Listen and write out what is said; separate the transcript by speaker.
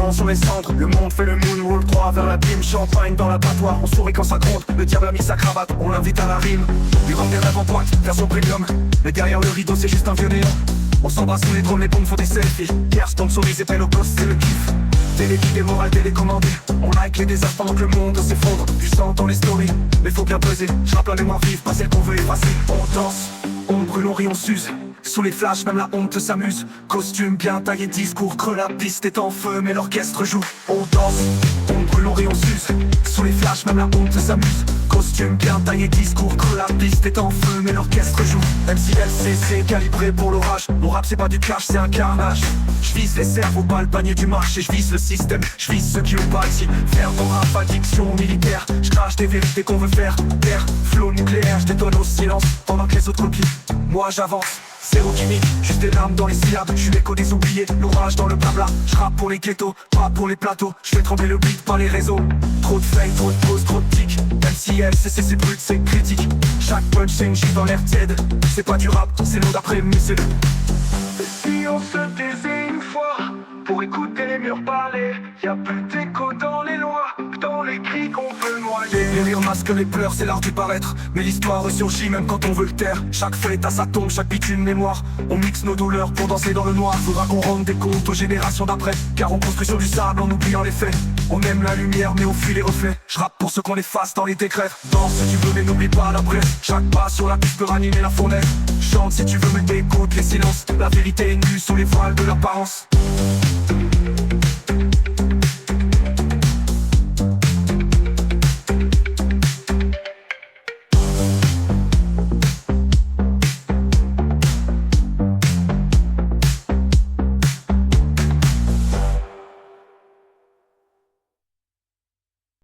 Speaker 1: sang sur les cendres. Le monde fait le moonwalk droit vers l'abîme. Champagne dans l'abattoir, on sourit quand ça gronde. Le diable a mis sa cravate, on l'invite à la rime. Lui rend des rêves en boîte, version premium. Mais derrière le rideau c'est juste un vieux néant. On s'embrasse sous les drones, les bombes font des selfies. Pierre sponsorise et peine au poste, c'est le kiff. Téléguidé, morale télécommandée. On like les désastres pendant que le monde s'effondre. Du sang dans les stories, mais faut bien peser. J'rappe la mémoire vive, pas celle qu'on veut effacer. On danse, on brûle, on rit, on s'use. Sous les flashs, même la honte s'amuse. Costume bien taillé, discours creux, la piste est en feu, mais l'orchestre joue. On danse, on brûle, on rit, on s'use. Sous les flashs, même la honte s'amuse. Costume bien taillé, discours creux, la piste est en feu, mais l'orchestre joue. MCLCC calibré pour l'orage. Mon rap c'est pas du cash, c'est un carnage. J'vise les cerveaux, pas le panier du marché. J'vise le système, j'vise ceux qui ont bâti. Faire ton rap, addiction militaire. J'crache des vérités qu'on veut faire taire. Flow nucléaire, j'détonne au silence pendant que les autres copient. Moi j'avance. Zéro chimique, juste des larmes dans les syllabes. J'suis l'écho des oubliés, l'orage dans le blabla. J'rappe pour les ghettos, pas pour les plateaux. J'fais trembler le beat par les réseaux. Trop de fake, trop de pause, trop de tic. MCLCC c'est brut, c'est critique. Chaque punch c'est une gifle dans l'air tiède. C'est pas du rap, c'est l'eau d'après, mais c'est le. Et si on se taisait une fois pour écouter les murs parler? Y'a plus d'écho dans les lois, dans les cris qu'on veut noyer. Les rires masquent les pleurs, c'est l'art du paraître. Mais l'histoire ressurgit même quand on veut le taire. Chaque fête a sa tombe, chaque beat une mémoire. On mixe nos douleurs pour danser dans le noir. Faudra qu'on rende des comptes aux générations d'après. Car on construit sur du sable en oubliant les faits. On aime la lumière mais on fuit les reflets. J'rappe pour ceux qu'on efface dans les décrets. Danse si tu veux mais n'oublie pas la brèche. Chaque pas sur la piste peut ranimer la fournaise. Chante si tu veux mais t'écoutes les silences. La vérité est nue sous les voiles de l'apparence.